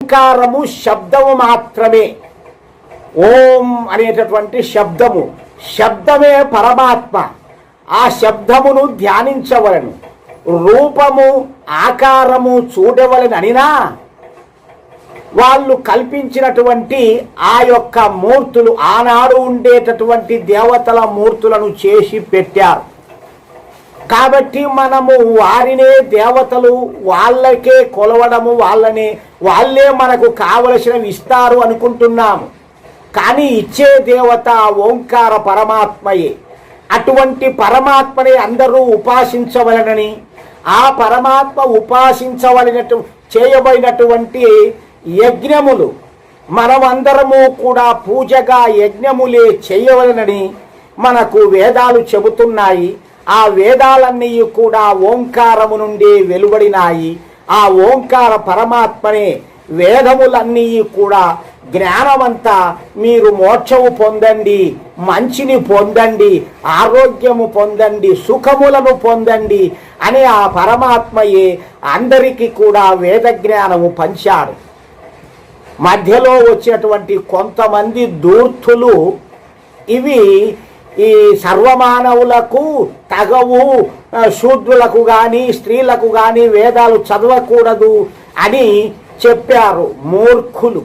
ఓంకారము శబ్దము మాత్రమే. ఓం అనేటటువంటి శబ్దమే పరమాత్మ. ఆ శబ్దమును ధ్యానించవలను, రూపము ఆకారము చూడవలననినా వాళ్ళు కల్పించినటువంటి ఆ యొక్క మూర్తులు ఆనాడు ఉండేటటువంటి దేవతల మూర్తులను చేసి పెట్టారు. కాబట్టి మనము వారినే దేవతలు, వాళ్ళకే కొలవడము, వాళ్ళే మనకు కావలసినవి ఇస్తారు అనుకుంటున్నాము. కానీ ఇచ్చే దేవత ఓంకార పరమాత్మయే. అటువంటి పరమాత్మని అందరూ ఉపాసించవలనని, ఆ పరమాత్మ చేయబడినటువంటి యజ్ఞములు మనమందరము కూడా పూజగా యజ్ఞములే చేయవలనని మనకు వేదాలు చెబుతున్నాయి. ఆ వేదాలన్నీ కూడా ఓంకారము నుండి వెలువడినాయి. ఆ ఓంకార పరమాత్మనే వేదములన్నీ కూడా జ్ఞానమంతా మీరు మోక్షము పొందండి, మంచిని పొందండి, ఆరోగ్యము పొందండి, సుఖములను పొందండి అని ఆ పరమాత్మయే అందరికీ కూడా వేద జ్ఞానము పంచాడు. మధ్యలో వచ్చినటువంటి కొంతమంది దూర్తులు ఇవి ఈ సర్వమానవులకు తగవు, శూద్రులకు కానీ స్త్రీలకు కానీ వేదాలు చదవకూడదు అని చెప్పారు. మూర్ఖులు.